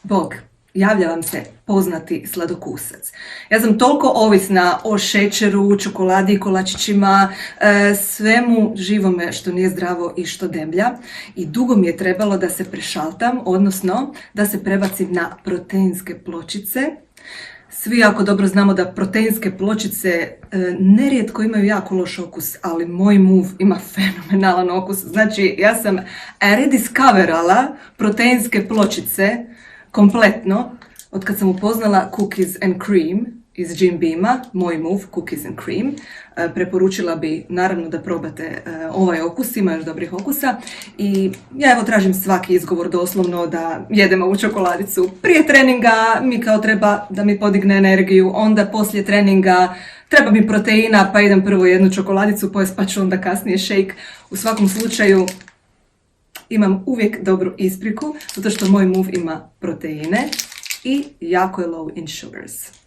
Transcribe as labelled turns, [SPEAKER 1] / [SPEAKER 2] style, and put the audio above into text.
[SPEAKER 1] Bog, javlja vam se poznati sladokusac. Ja sam toliko ovisna o šećeru, čokoladi, kolačićima, svemu živome što nije zdravo i što demlja. I dugo mi je trebalo da se prešaltam, odnosno da se prebacim na proteinske pločice. Svi jako dobro znamo da proteinske pločice nerijetko imaju jako loš okus, ali moj Move ima fenomenalan okus. Znači, ja sam rediscoverala proteinske pločice kompletno od kad sam upoznala Cookies and Cream iz Jim Beama, moj Move, Cookies and Cream. Preporučila bi naravno da probate ovaj okus, ima još dobrih okusa. I ja evo tražim svaki izgovor doslovno da jedem ovu čokoladicu. Prije treninga mi kao treba da mi podigne energiju, onda poslije treninga treba mi proteina pa idem prvo jednu čokoladicu pojest pa ću onda kasnije shake. U svakom slučaju imam uvijek dobru ispriku zato što moj Move ima proteine i jako je low in sugars.